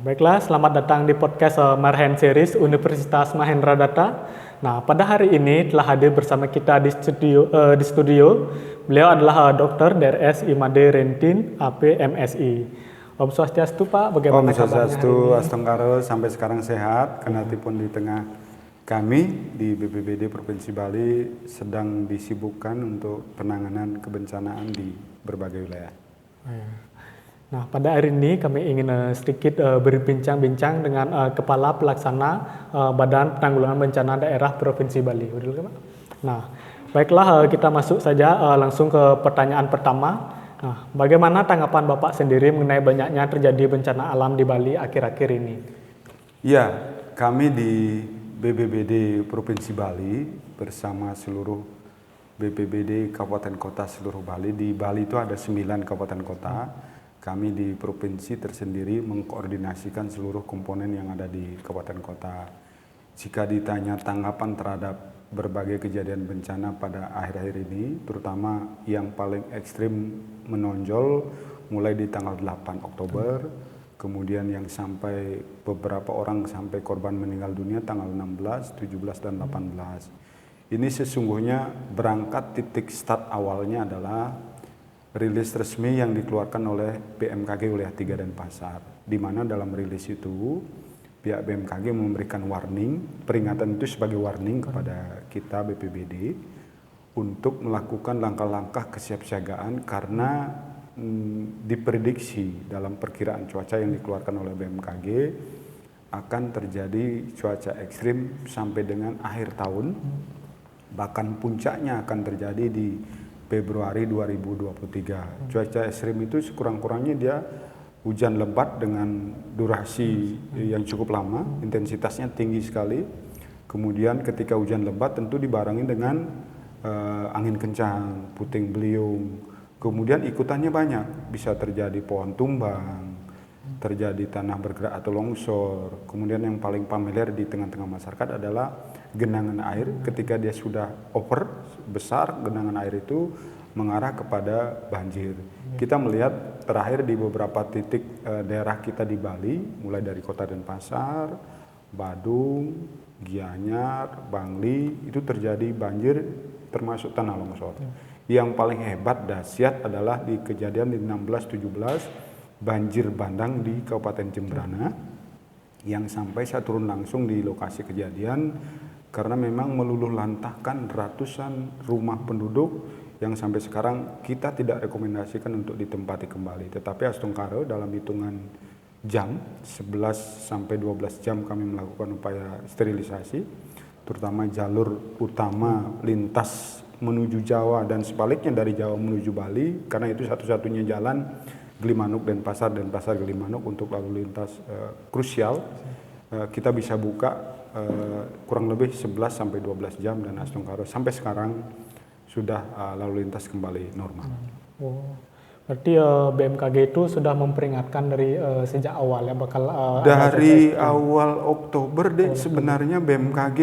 Baiklah, selamat datang di podcast Marhen Series Universitas Mahendra Data. Nah, pada hari ini telah hadir bersama kita di studio. Beliau adalah Dr. Drs. Imade Rentin, AP MSI. Om Swastiastu Pak, bagaimana Om kabarnya hari Swastiastu, ini? Astongkaro, sampai sekarang sehat, kendati pun di tengah kami di BPBD Provinsi Bali sedang disibukkan untuk penanganan kebencanaan di berbagai wilayah. Nah, pada hari ini kami ingin sedikit berbincang-bincang dengan Kepala Pelaksana Badan Penanggulangan Bencana Daerah Provinsi Bali. Nah, baiklah kita masuk saja langsung ke pertanyaan pertama. Nah, bagaimana tanggapan Bapak sendiri mengenai banyaknya terjadi bencana alam di Bali akhir-akhir ini? Ya, kami di BPBD Provinsi Bali bersama seluruh BPBD Kabupaten Kota seluruh Bali. Di Bali itu ada 9 kabupaten kota. Kami di provinsi tersendiri mengkoordinasikan seluruh komponen yang ada di kabupaten kota. Jika ditanya tanggapan terhadap berbagai kejadian bencana pada akhir-akhir ini, terutama yang paling ekstrim menonjol mulai di tanggal 8 Oktober, kemudian yang sampai beberapa orang sampai korban meninggal dunia tanggal 16, 17, dan 18. Ini sesungguhnya berangkat titik start awalnya adalah rilis resmi yang dikeluarkan oleh BMKG wilayah 3 Denpasar, di mana dalam rilis itu pihak BMKG memberikan warning, peringatan itu sebagai warning kepada kita BPBD untuk melakukan langkah-langkah kesiapsiagaan karena diprediksi dalam perkiraan cuaca yang dikeluarkan oleh BMKG akan terjadi cuaca ekstrim sampai dengan akhir tahun, bahkan puncaknya akan terjadi di Februari 2023. Cuaca ekstrim itu sekurang-kurangnya dia hujan lebat dengan durasi yang cukup lama, intensitasnya tinggi sekali. Kemudian ketika hujan lebat tentu dibarengi dengan angin kencang, puting beliung. Kemudian ikutannya banyak, bisa terjadi pohon tumbang, terjadi tanah bergerak atau longsor. Kemudian yang paling familiar di tengah-tengah masyarakat adalah genangan air. Ketika dia sudah over besar, genangan air itu mengarah kepada banjir. Kita melihat terakhir di beberapa titik daerah kita di Bali, mulai dari Kota Denpasar, Badung, Gianyar, Bangli, itu terjadi banjir termasuk tanah longsor. Yang paling hebat dahsyat adalah di kejadian di 16-17 banjir bandang di Kabupaten Jembrana yang sampai saya turun langsung di lokasi kejadian karena memang meluluh lantahkan ratusan rumah penduduk yang sampai sekarang kita tidak rekomendasikan untuk ditempati kembali. Tetapi Astongkaro dalam hitungan jam, 11-12 jam kami melakukan upaya sterilisasi, terutama jalur utama lintas menuju Jawa dan sebaliknya dari Jawa menuju Bali, karena itu satu-satunya jalan Gilimanuk Denpasar, Denpasar Gilimanuk untuk lalu lintas krusial. Kita bisa buka kurang lebih 11-12 jam dan Astongkaro sampai sekarang sudah lalu lintas kembali normal. Oh, berarti BMKG itu sudah memperingatkan dari sejak awal ya bakal dari awal Oktober deh sebenarnya BMKG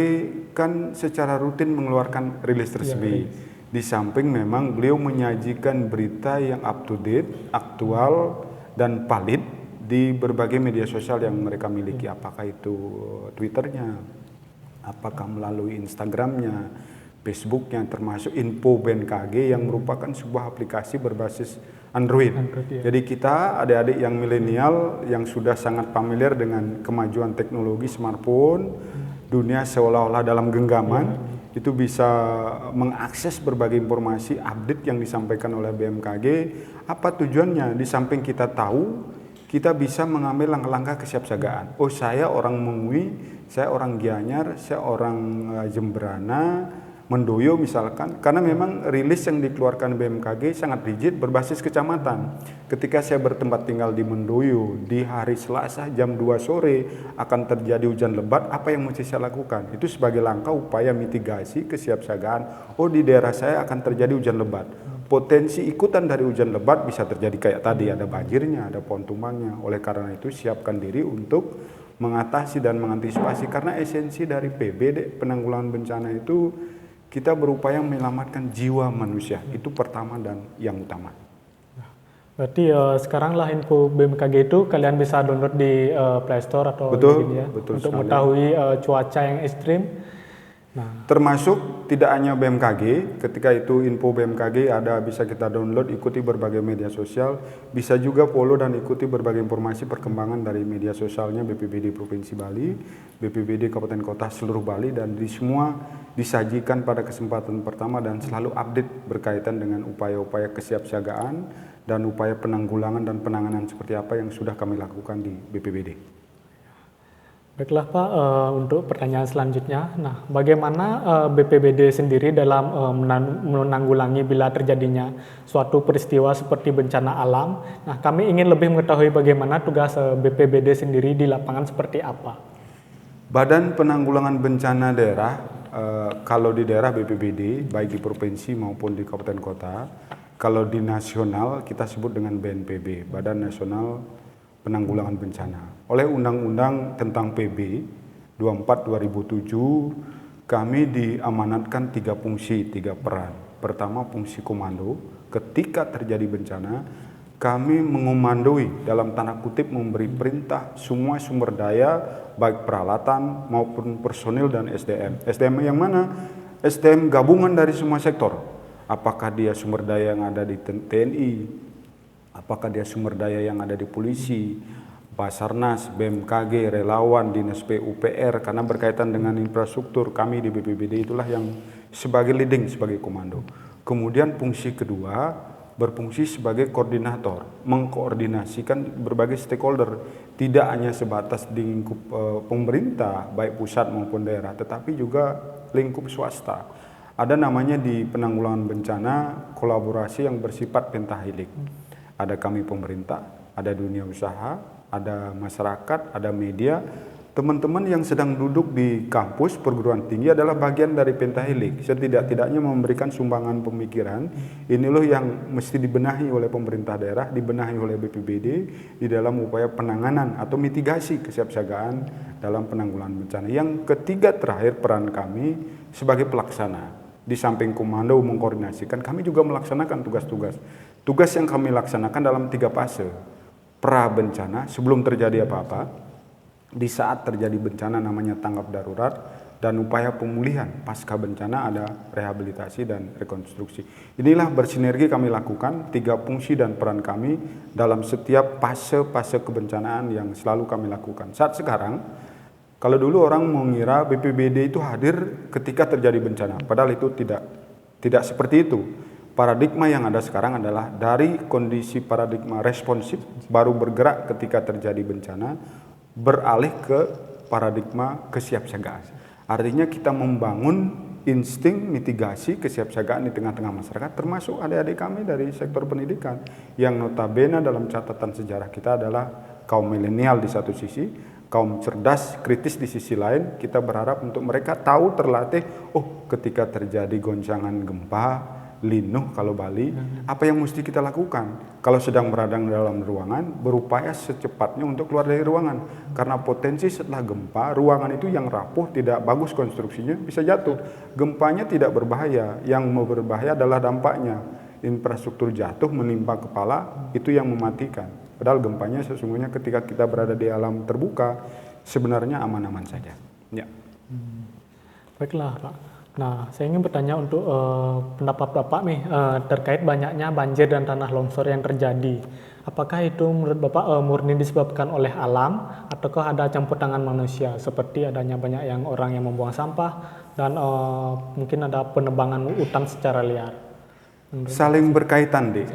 kan secara rutin mengeluarkan rilis resmi. Di samping memang beliau menyajikan berita yang up to date, aktual dan valid di berbagai media sosial yang mereka miliki, apakah itu Twitternya, apakah melalui Instagramnya, Facebooknya, termasuk Info BMKG yang merupakan sebuah aplikasi berbasis Android. Jadi kita adik-adik yang milenial yang sudah sangat familiar dengan kemajuan teknologi smartphone, dunia seolah-olah dalam genggaman, itu bisa mengakses berbagai informasi update yang disampaikan oleh BMKG. Apa tujuannya? Di samping kita tahu, kita bisa mengambil langkah-langkah kesiapsiagaan. Oh, saya orang Mengwi, saya orang Gianyar, saya orang Jembrana, Mendoyo misalkan, karena memang rilis yang dikeluarkan BMKG sangat rigid berbasis kecamatan. Ketika saya bertempat tinggal di Mendoyo, di hari Selasa jam 2 sore akan terjadi hujan lebat, apa yang mesti saya lakukan? Itu sebagai langkah upaya mitigasi kesiapsiagaan. Oh, di daerah saya akan terjadi hujan lebat. Potensi ikutan dari hujan lebat bisa terjadi kayak tadi, ada banjirnya, ada pohon tumbangnya. Oleh karena itu siapkan diri untuk mengatasi dan mengantisipasi, karena esensi dari PB penanggulangan bencana itu kita berupaya menyelamatkan jiwa manusia, itu pertama dan yang utama. Berarti sekarang lah info BMKG itu kalian bisa download di Play Store atau Betul, di ya, betul untuk sekali. mengetahui cuaca yang ekstrim. Nah, Termasuk tidak hanya BMKG, ketika itu info BMKG ada bisa kita download, ikuti berbagai media sosial, bisa juga follow dan ikuti berbagai informasi perkembangan dari media sosialnya BPBD Provinsi Bali, BPBD Kabupaten Kota seluruh Bali, dan di semua disajikan pada kesempatan pertama dan selalu update berkaitan dengan upaya-upaya kesiapsiagaan dan upaya penanggulangan dan penanganan seperti apa yang sudah kami lakukan di BPBD. baiklah Pak, untuk pertanyaan selanjutnya, nah bagaimana BPBD sendiri dalam menanggulangi bila terjadinya suatu peristiwa seperti bencana alam? Nah, kami ingin lebih mengetahui bagaimana tugas BPBD sendiri di lapangan seperti apa. Badan Penanggulangan Bencana Daerah, kalau di daerah BPBD, baik di provinsi maupun di kabupaten kota, kalau di nasional kita sebut dengan BNPB, Badan Nasional Penanggulangan Bencana. Oleh Undang-Undang tentang PB 24/2007, kami diamanatkan 3 fungsi, 3 peran. Pertama, fungsi komando. Ketika terjadi bencana, kami mengomandoi, dalam tanda kutip memberi perintah semua sumber daya, baik peralatan maupun personil dan SDM. SDM yang mana? SDM gabungan dari semua sektor. Apakah dia sumber daya yang ada di TNI, apakah dia sumber daya yang ada di polisi, Basarnas, BMKG, relawan, Dinas PUPR, karena berkaitan dengan infrastruktur, kami di BPBD itulah yang sebagai leading, sebagai komando. Kemudian fungsi kedua, berfungsi sebagai koordinator, mengkoordinasikan berbagai stakeholder, tidak hanya sebatas di lingkup pemerintah, baik pusat maupun daerah, tetapi juga lingkup swasta. Ada namanya di penanggulangan bencana kolaborasi yang bersifat pentahilik. Ada kami pemerintah, ada dunia usaha, ada masyarakat, ada media. Teman-teman yang sedang duduk di kampus perguruan tinggi adalah bagian dari pentahilik. Setidak-tidaknya memberikan sumbangan pemikiran. Ini loh yang mesti dibenahi oleh pemerintah daerah, dibenahi oleh BPBD di dalam upaya penanganan atau mitigasi kesiapsiagaan dalam penanggulangan bencana. Yang ketiga terakhir, peran kami sebagai pelaksana. Di samping komando mengkoordinasikan, kami juga melaksanakan tugas-tugas. Tugas yang kami laksanakan dalam 3 fase. Pra bencana, sebelum terjadi apa-apa, di saat terjadi bencana namanya tanggap darurat, dan upaya pemulihan pasca bencana ada rehabilitasi dan rekonstruksi. Inilah bersinergi kami lakukan 3 fungsi dan peran kami dalam setiap fase-fase kebencanaan yang selalu kami lakukan. Saat sekarang, kalau dulu orang mengira BPBD itu hadir ketika terjadi bencana, padahal itu tidak seperti itu. Paradigma yang ada sekarang adalah dari kondisi paradigma responsif, baru bergerak ketika terjadi bencana, beralih ke paradigma kesiapsiagaan. Artinya kita membangun insting mitigasi kesiapsiagaan di tengah-tengah masyarakat, termasuk adik-adik kami dari sektor pendidikan, yang notabene dalam catatan sejarah kita adalah kaum milenial di satu sisi, kaum cerdas, kritis di sisi lain. Kita berharap untuk mereka tahu, terlatih, oh ketika terjadi goncangan gempa, linuh kalau Bali, apa yang mesti kita lakukan? Kalau sedang berada dalam ruangan, berupaya secepatnya untuk keluar dari ruangan. Karena potensi setelah gempa, ruangan itu yang rapuh, tidak bagus konstruksinya, bisa jatuh. Gempanya tidak berbahaya, yang mau berbahaya adalah dampaknya. Infrastruktur jatuh menimpa kepala, itu yang mematikan. Padahal gempanya sesungguhnya ketika kita berada di alam terbuka, sebenarnya aman-aman saja. Ya. Baiklah Pak. Nah, saya ingin bertanya untuk pendapat Bapak nih terkait banyaknya banjir dan tanah longsor yang terjadi. Apakah itu menurut Bapak murni disebabkan oleh alam ataukah ada campur tangan manusia seperti adanya banyak orang yang membuang sampah dan mungkin ada penebangan hutan secara liar? Saling berkaitan, Dek.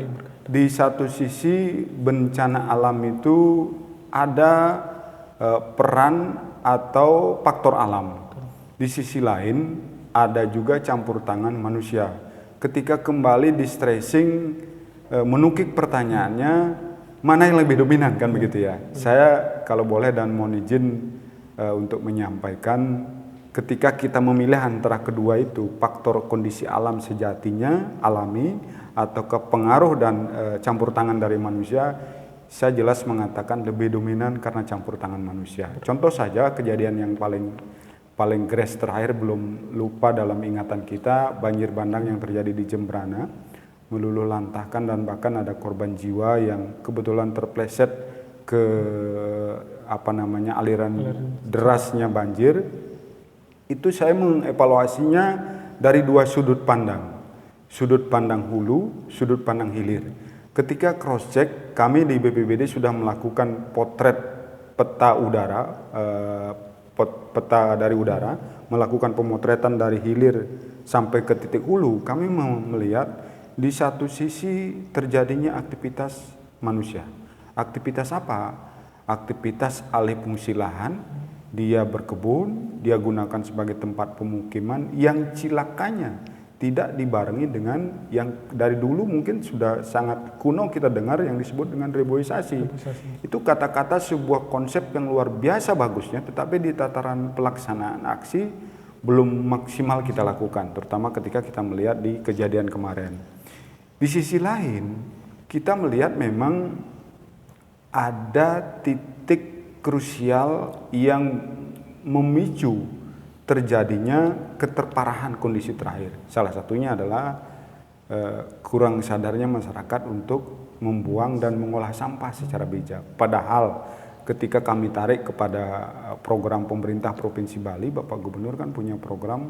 Di satu sisi bencana alam itu ada peran atau faktor alam. Di sisi lain ada juga campur tangan manusia. Ketika kembali di stressing, menukik pertanyaannya, mana yang lebih dominan kan begitu ya. Saya kalau boleh dan mohon izin untuk menyampaikan, ketika kita memilih antara kedua itu, faktor kondisi alam sejatinya, alami, atau pengaruh dan campur tangan dari manusia, saya jelas mengatakan lebih dominan karena campur tangan manusia. Contoh saja kejadian yang paling gres terakhir, belum lupa dalam ingatan kita, banjir bandang yang terjadi di Jembrana meluluhlantahkan dan bahkan ada korban jiwa yang kebetulan terpleset ke aliran derasnya banjir. Itu saya mengevaluasinya dari dua sudut pandang. Sudut pandang hulu, sudut pandang hilir. Ketika cross check, kami di BPBD sudah melakukan potret peta udara, peta dari udara, melakukan pemotretan dari hilir sampai ke titik hulu. Kami melihat di satu sisi terjadinya aktivitas manusia. Aktivitas apa? Aktivitas alih fungsi lahan, dia berkebun, dia gunakan sebagai tempat pemukiman yang cilakanya tidak dibarengi dengan yang dari dulu mungkin sudah sangat kuno kita dengar yang disebut dengan reboisasi. Itu kata-kata sebuah konsep yang luar biasa bagusnya, tetapi di tataran pelaksanaan aksi belum maksimal kita lakukan, terutama ketika kita melihat di kejadian kemarin. Di sisi lain, kita melihat memang ada titik krusial yang memicu terjadinya keterparahan kondisi terakhir. Salah satunya adalah kurang sadarnya masyarakat untuk membuang dan mengolah sampah secara bijak. Padahal ketika kami tarik kepada program pemerintah Provinsi Bali, Bapak Gubernur kan punya program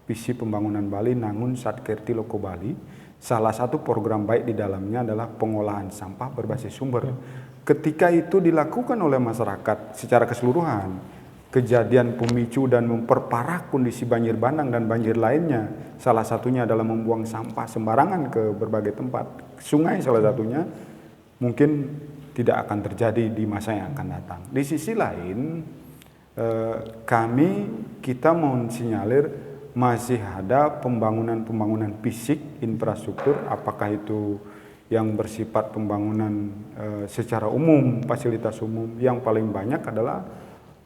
visi pembangunan Bali Nangun Satkerti Loko Bali. Salah satu program baik di dalamnya adalah pengolahan sampah berbasis sumber. Ketika itu dilakukan oleh masyarakat secara keseluruhan, kejadian pemicu dan memperparah kondisi banjir bandang dan banjir lainnya, salah satunya adalah membuang sampah sembarangan ke berbagai tempat, sungai salah satunya, mungkin tidak akan terjadi di masa yang akan datang. Di sisi lain, kita mensinyalir masih ada pembangunan fisik infrastruktur, apakah itu yang bersifat pembangunan secara umum, fasilitas umum, yang paling banyak adalah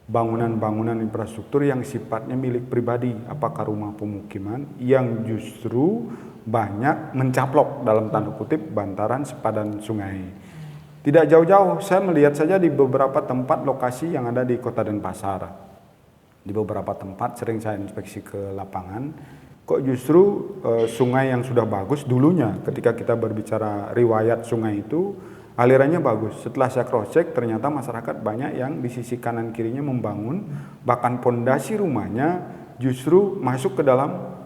bangunan-bangunan infrastruktur yang sifatnya milik pribadi, apakah rumah pemukiman yang justru banyak mencaplok dalam tanda kutip bantaran sepadan sungai. Tidak jauh-jauh, saya melihat saja di beberapa tempat lokasi yang ada di Kota Denpasar. Di beberapa tempat sering saya inspeksi ke lapangan, kok justru sungai yang sudah bagus dulunya ketika kita berbicara riwayat sungai itu alirannya bagus. Setelah saya cross check, ternyata masyarakat banyak yang di sisi kanan kirinya membangun, bahkan pondasi rumahnya justru masuk ke dalam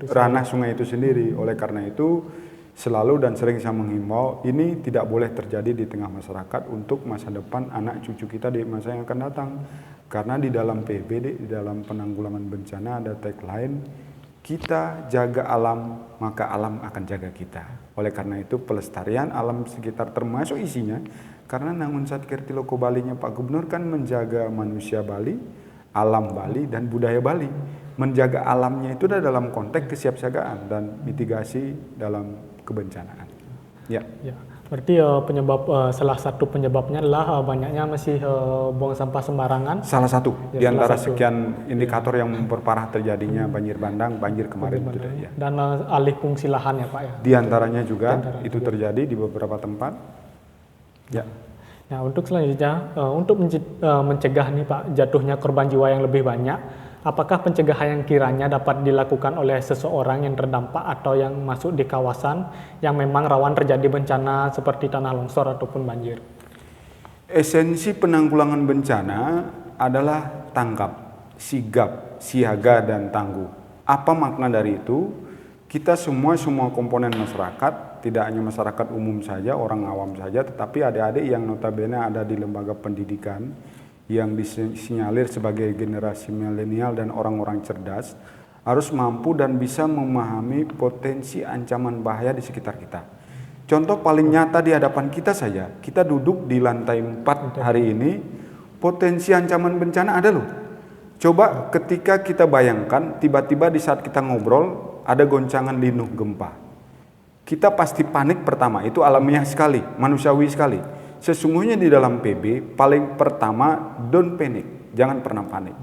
ranah sungai itu sendiri. Oleh karena itu, selalu dan sering saya menghimbau, ini tidak boleh terjadi di tengah masyarakat untuk masa depan anak cucu kita di masa yang akan datang. Karena di dalam PBD, di dalam penanggulangan bencana ada tagline, kita jaga alam, maka alam akan jaga kita. Oleh karena itu pelestarian alam sekitar termasuk isinya, karena Nangun Satkerti Loko Bali-nya Pak Gubernur kan menjaga manusia Bali, alam Bali, dan budaya Bali. Menjaga alamnya itu dalam konteks kesiapsiagaan dan mitigasi dalam kebencanaan. Ya. Berarti salah satu penyebabnya adalah banyaknya masih buang sampah sembarangan. Salah satu di antara sekian indikator yang memperparah terjadinya banjir bandang, banjir kemarin itu. Ya. Dan alih fungsi lahan ya Pak ya. Di antaranya juga itu terjadi di beberapa tempat. Ya. Nah, untuk selanjutnya untuk mencegah nih Pak jatuhnya korban jiwa yang lebih banyak, apakah pencegahan yang kiranya dapat dilakukan oleh seseorang yang terdampak atau yang masuk di kawasan yang memang rawan terjadi bencana seperti tanah longsor ataupun banjir? Esensi penanggulangan bencana adalah tangkap, sigap, siaga, dan tangguh. Apa makna dari itu? Kita semua komponen masyarakat, tidak hanya masyarakat umum saja, orang awam saja, tetapi adik-adik yang notabene ada di lembaga pendidikan, yang disinyalir sebagai generasi milenial dan orang-orang cerdas, harus mampu dan bisa memahami potensi ancaman bahaya di sekitar kita. Contoh paling nyata di hadapan kita saja, kita duduk di lantai 4 hari ini, potensi ancaman bencana ada loh. Coba ketika kita bayangkan, tiba-tiba di saat kita ngobrol, ada goncangan linuh gempa. Kita pasti panik pertama, itu alamiah sekali, manusiawi sekali. Sesungguhnya di dalam PB paling pertama don't panic, jangan pernah panik.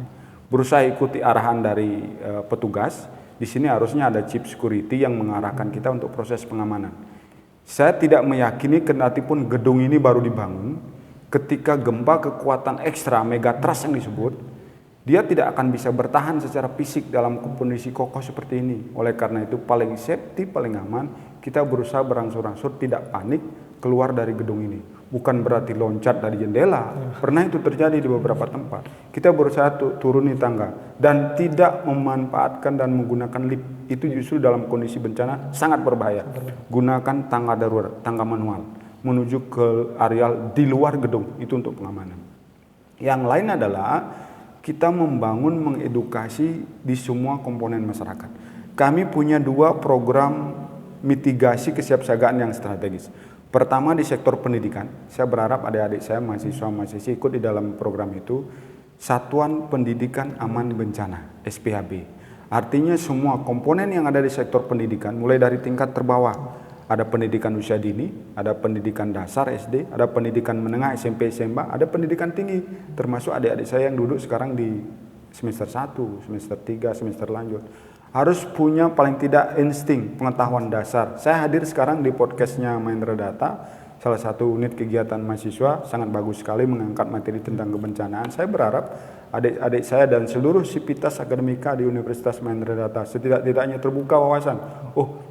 Berusaha ikuti arahan dari petugas. Di sini harusnya ada chip security yang mengarahkan kita untuk proses pengamanan. Saya tidak meyakini kendati pun gedung ini baru dibangun, ketika gempa kekuatan ekstra megatrust yang disebut, dia tidak akan bisa bertahan secara fisik dalam kondisi kokoh seperti ini. Oleh karena itu paling safety, paling aman, kita berusaha berangsur-angsur tidak panik keluar dari gedung ini. Bukan berarti loncat dari jendela. Pernah itu terjadi di beberapa tempat. Kita berusaha turuni tangga dan tidak memanfaatkan dan menggunakan lift. Itu justru dalam kondisi bencana sangat berbahaya. Gunakan tangga darurat, tangga manual menuju ke areal di luar gedung, itu untuk pengamanan. Yang lain adalah kita membangun mengedukasi di semua komponen masyarakat. Kami punya 2 program mitigasi kesiapsiagaan yang strategis. Pertama di sektor pendidikan, saya berharap adik-adik saya, mahasiswa-mahasiswa ikut di dalam program itu, Satuan Pendidikan Aman Bencana, SPAB. Artinya semua komponen yang ada di sektor pendidikan, mulai dari tingkat terbawah, ada pendidikan usia dini, ada pendidikan dasar SD, ada pendidikan menengah SMP, SMA, ada pendidikan tinggi, termasuk adik-adik saya yang duduk sekarang di semester 1, semester 3, semester lanjut. Harus punya paling tidak insting pengetahuan dasar. Saya hadir sekarang di podcastnya Mahendra Data, salah satu unit kegiatan mahasiswa, sangat bagus sekali mengangkat materi tentang kebencanaan. Saya berharap adik-adik saya dan seluruh sivitas akademika di Universitas Mahendra Data setidak-tidaknya terbuka wawasan.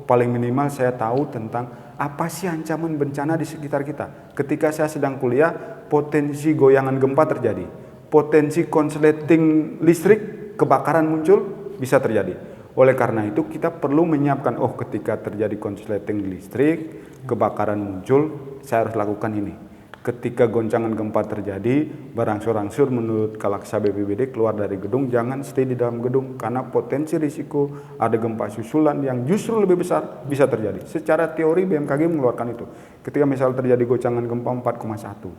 Paling minimal saya tahu tentang apa sih ancaman bencana di sekitar kita. Ketika saya sedang kuliah, potensi goyangan gempa terjadi, potensi konsleting listrik, kebakaran muncul, bisa terjadi. Oleh karena itu kita perlu menyiapkan, ketika terjadi konsleting listrik, kebakaran muncul, saya harus lakukan ini. Ketika goncangan gempa terjadi, berangsur-angsur menurut Kalaksa BPBD keluar dari gedung, jangan stay di dalam gedung karena potensi risiko ada gempa susulan yang justru lebih besar bisa terjadi. Secara teori BMKG mengeluarkan itu. Ketika misal terjadi goncangan gempa 4,1,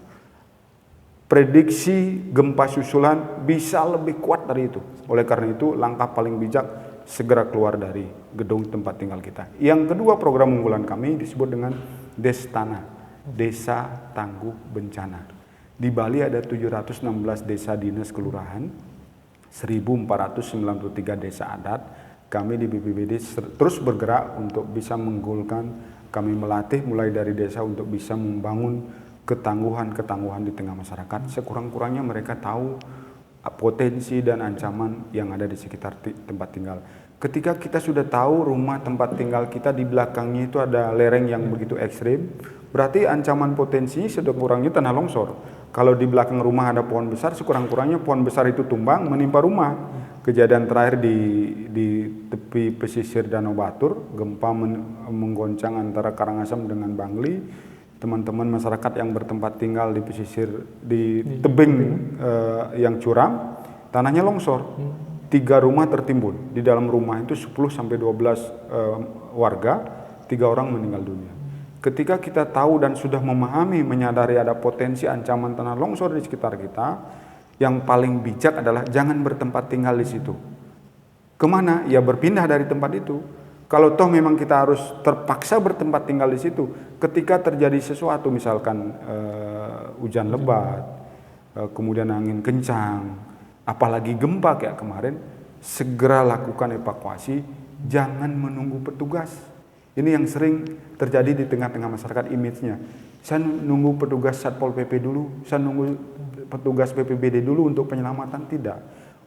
prediksi gempa susulan bisa lebih kuat dari itu. Oleh karena itu langkah paling bijak segera keluar dari gedung tempat tinggal kita. Yang kedua program unggulan kami disebut dengan Destana, Desa Tangguh Bencana. Di Bali ada 716 desa dinas kelurahan, 1493 desa adat. Kami di BPBD terus bergerak untuk bisa menggolkan, kami melatih mulai dari desa untuk bisa membangun ketangguhan-ketangguhan di tengah masyarakat. Sekurang-kurangnya mereka tahu potensi dan ancaman yang ada di sekitar tempat tinggal. Ketika kita sudah tahu rumah tempat tinggal kita di belakangnya itu ada lereng yang begitu ekstrim, berarti ancaman potensinya sekurang-kurangnya tanah longsor. Kalau di belakang rumah ada pohon besar, sekurang-kurangnya pohon besar itu tumbang menimpa rumah. Kejadian terakhir di tepi pesisir Danau Batur, gempa menggoncang antara Karangasem dengan Bangli. Teman-teman masyarakat yang bertempat tinggal di pesisir di tebing yang curam, tanahnya longsor. 3 rumah tertimbun. Di dalam rumah itu 10-12 warga, 3 orang meninggal dunia. Ketika kita tahu dan sudah memahami, menyadari ada potensi ancaman tanah longsor di sekitar kita, yang paling bijak adalah jangan bertempat tinggal di situ. Kemana? Ya berpindah dari tempat itu. Kalau toh memang kita harus terpaksa bertempat tinggal di situ, ketika terjadi sesuatu, misalkan hujan lebat, kemudian angin kencang, apalagi gempa kayak kemarin, segera lakukan evakuasi, jangan menunggu petugas. Ini yang sering terjadi di tengah-tengah masyarakat, image-nya. Saya nunggu petugas Satpol PP dulu, saya nunggu petugas BPBD dulu untuk penyelamatan. Tidak.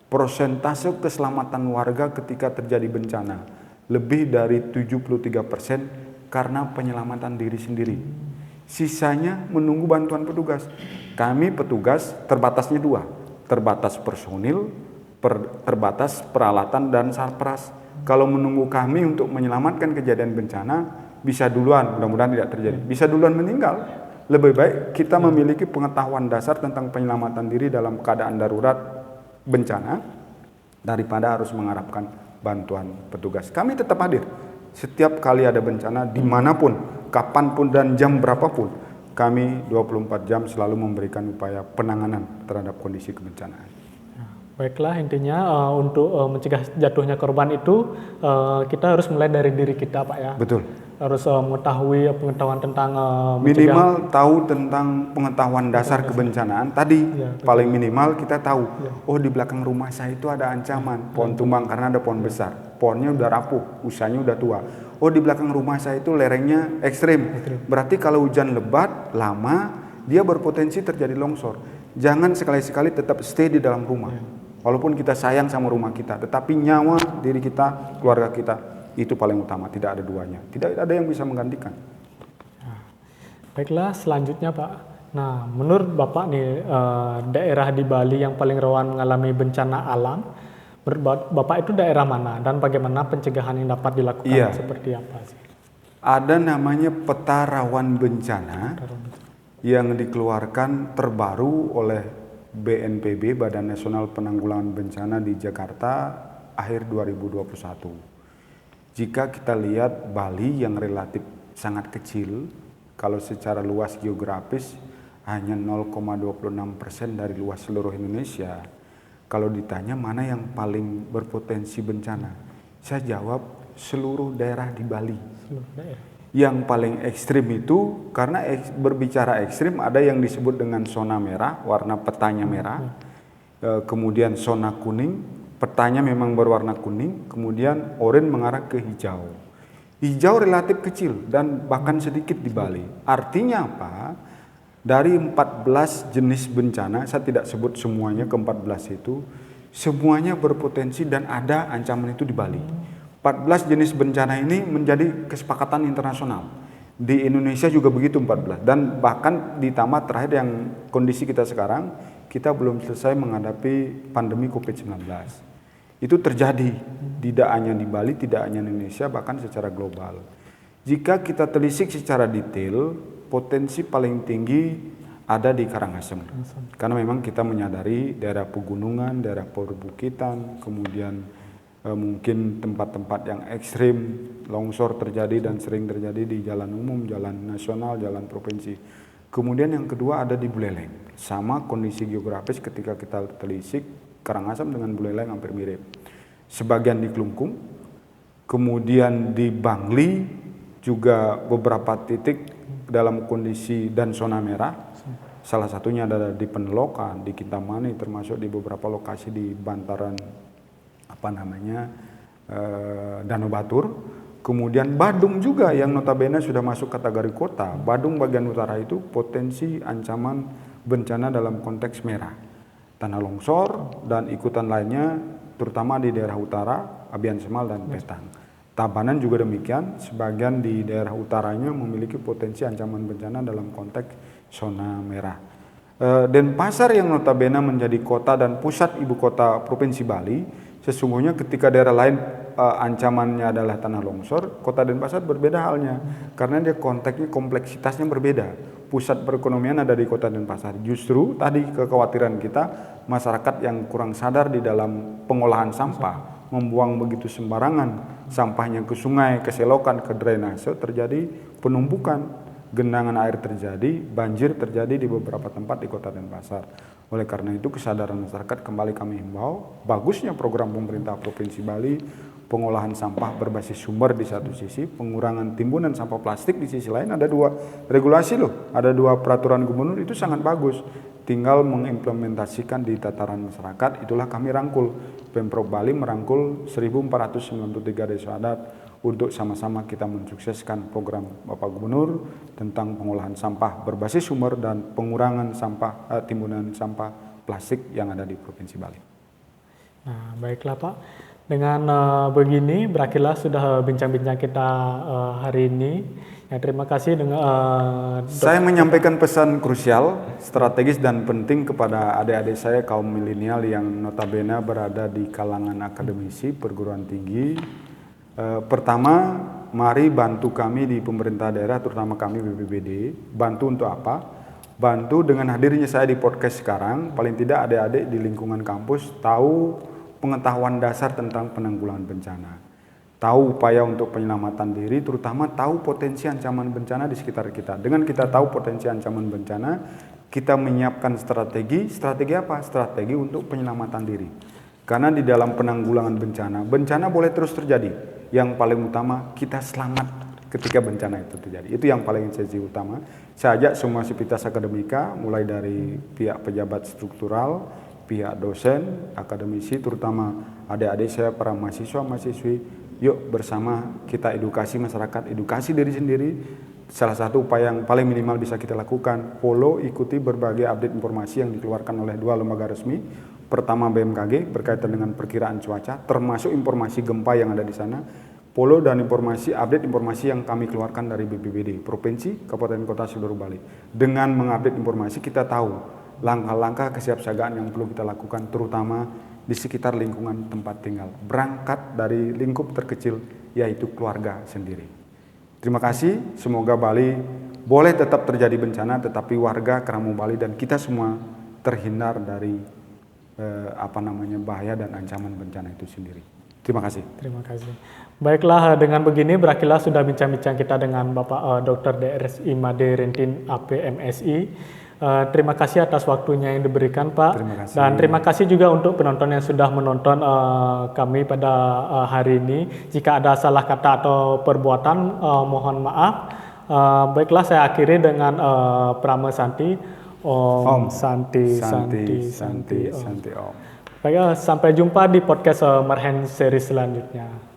Persentase keselamatan warga ketika terjadi bencana lebih dari 73% karena penyelamatan diri sendiri. Sisanya menunggu bantuan petugas. Kami petugas terbatasnya 2, terbatas personil, terbatas peralatan dan sarpras. Kalau menunggu kami untuk menyelamatkan kejadian bencana, bisa duluan, mudah-mudahan tidak terjadi, bisa duluan meninggal. Lebih baik kita memiliki pengetahuan dasar tentang penyelamatan diri dalam keadaan darurat bencana daripada harus mengharapkan bantuan petugas. Kami tetap hadir setiap kali ada bencana, dimanapun, kapanpun dan jam berapapun. Kami 24 jam selalu memberikan upaya penanganan terhadap kondisi kebencanaan. Baiklah, intinya untuk mencegah jatuhnya korban itu kita harus mulai dari diri kita, Pak ya. Betul. Harus mengetahui pengetahuan tentang minimal tahu tentang pengetahuan dasar kebencanaan tadi. Ya, paling minimal kita tahu, di belakang rumah saya itu ada ancaman pohon tumbang karena ada pohon besar. Pohonnya udah rapuh, usianya udah tua. Di belakang rumah saya itu lerengnya ekstrim. Berarti kalau hujan lebat lama, dia berpotensi terjadi longsor. Jangan sekali-sekali tetap stay di dalam rumah. Walaupun kita sayang sama rumah kita, tetapi nyawa diri kita, keluarga kita, itu paling utama, tidak ada duanya. Tidak ada yang bisa menggantikan. Baiklah, selanjutnya Pak. Nah, menurut Bapak nih, daerah di Bali yang paling rawan mengalami bencana alam, menurut Bapak itu daerah mana dan bagaimana pencegahan yang dapat dilakukan Iya. seperti apa sih? Ada namanya peta rawan bencana yang dikeluarkan terbaru oleh BNPB, Badan Nasional Penanggulangan Bencana di Jakarta akhir 2021. Jika kita lihat Bali yang relatif sangat kecil, kalau secara luas geografis hanya 0,26% dari luas seluruh Indonesia. Kalau ditanya mana yang paling berpotensi bencana, saya jawab seluruh daerah di Bali. Seluruh daerah. Yang paling ekstrim itu, karena berbicara ekstrim ada yang disebut dengan zona merah, warna petanya merah, kemudian zona kuning, petanya memang berwarna kuning, kemudian oranye mengarah ke hijau. Hijau relatif kecil dan bahkan sedikit di Bali. Artinya apa? Dari 14 jenis bencana, saya tidak sebut semuanya ke-14 itu, semuanya berpotensi dan ada ancaman itu di Bali. 14 jenis bencana ini menjadi kesepakatan internasional. Di Indonesia juga begitu 14. Dan bahkan ditambah terakhir yang kondisi kita sekarang, kita belum selesai menghadapi pandemi COVID-19. Itu terjadi tidak hanya di Bali, tidak hanya di Indonesia, bahkan secara global. Jika kita telisik secara detail, potensi paling tinggi ada di Karangasem. Karena memang kita menyadari daerah pegunungan, daerah perbukitan, kemudian mungkin tempat-tempat yang ekstrim, longsor terjadi dan sering terjadi di jalan umum, jalan nasional, jalan provinsi. Kemudian yang kedua ada di Buleleng. Sama kondisi geografis ketika kita telisik, Karangasem dengan Buleleng hampir mirip. Sebagian di Klungkung, kemudian di Bangli juga beberapa titik dalam kondisi dan zona merah. Salah satunya ada di Penelokan, di Kintamani, termasuk di beberapa lokasi di bantaran Danau Batur. Kemudian Badung juga yang notabene sudah masuk kategori kota. Badung bagian utara itu potensi ancaman bencana dalam konteks merah. Tanah longsor dan ikutan lainnya terutama di daerah utara, Abian Semal dan Petang. Tabanan juga demikian, sebagian di daerah utaranya memiliki potensi ancaman bencana dalam konteks zona merah. Denpasar yang notabene menjadi kota dan pusat ibu kota Provinsi Bali, sesungguhnya ketika daerah lain ancamannya adalah tanah longsor, kota Denpasar berbeda halnya. Karena dia konteksnya, kompleksitasnya berbeda. Pusat perekonomian ada di kota Denpasar. Justru tadi kekhawatiran kita, masyarakat yang kurang sadar di dalam pengolahan sampah, membuang begitu sembarangan, sampahnya ke sungai, ke selokan, ke drainase, terjadi penumpukan. Genangan air terjadi, banjir terjadi di beberapa tempat di kota Denpasar. Oleh karena itu kesadaran masyarakat kembali kami himbau, bagusnya program pemerintah Provinsi Bali, pengolahan sampah berbasis sumber di satu sisi, pengurangan timbunan sampah plastik di sisi lain, ada dua regulasi loh, ada dua peraturan gubernur, itu sangat bagus. Tinggal mengimplementasikan di tataran masyarakat, itulah kami rangkul. Pemprov Bali merangkul 1493 desa adat untuk sama-sama kita mensukseskan program Bapak Gubernur tentang pengolahan sampah berbasis sumber dan pengurangan timbunan sampah plastik yang ada di Provinsi Bali. Nah, baiklah Pak. Dengan begini berakhirlah sudah bincang-bincang kita hari ini. Ya, terima kasih dengan saya menyampaikan pesan krusial, strategis dan penting kepada adik-adik saya kaum milenial yang notabene berada di kalangan akademisi perguruan tinggi. Pertama, mari bantu kami di pemerintah daerah, terutama kami BPBD. Bantu untuk apa? Bantu dengan hadirnya saya di podcast sekarang, paling tidak adik-adik di lingkungan kampus tahu pengetahuan dasar tentang penanggulangan bencana. Tahu upaya untuk penyelamatan diri, terutama tahu potensi ancaman bencana di sekitar kita. Dengan kita tahu potensi ancaman bencana, kita menyiapkan strategi. Strategi apa? Strategi untuk penyelamatan diri. Karena di dalam penanggulangan bencana boleh terus terjadi. Yang paling utama, kita selamat ketika bencana itu terjadi. Itu yang paling esensi utama. Saya ajak semua sivitas akademika, mulai dari pihak pejabat struktural, pihak dosen, akademisi, terutama adik-adik saya, para mahasiswa-mahasiswi, yuk bersama kita edukasi masyarakat, edukasi diri sendiri. Salah satu upaya yang paling minimal bisa kita lakukan, follow, ikuti berbagai update informasi yang dikeluarkan oleh dua lembaga resmi. Pertama BMKG berkaitan dengan perkiraan cuaca, termasuk informasi gempa yang ada di sana. follow dan update informasi yang kami keluarkan dari BPBD, Provinsi, Kabupaten Kota seluruh Bali. Dengan mengupdate informasi kita tahu langkah-langkah kesiapsiagaan yang perlu kita lakukan, terutama di sekitar lingkungan tempat tinggal. Berangkat dari lingkup terkecil, yaitu keluarga sendiri. Terima kasih, semoga Bali boleh tetap terjadi bencana, tetapi warga Keramu Bali dan kita semua terhindar dari bahaya dan ancaman bencana itu sendiri. Terima kasih. Terima kasih. Baiklah, dengan begini berakhirlah sudah bincang-bincang kita dengan Bapak Dr. Drs. Imade Rentin APMSI. Terima kasih atas waktunya yang diberikan, Pak. Terima kasih. Dan terima kasih juga untuk penonton yang sudah menonton kami pada hari ini. Jika ada salah kata atau perbuatan, mohon maaf. Baiklah, saya akhiri dengan Prama Santi. Om Santi Santi Om. Om. Baiklah, sampai jumpa di podcast Marhen series selanjutnya.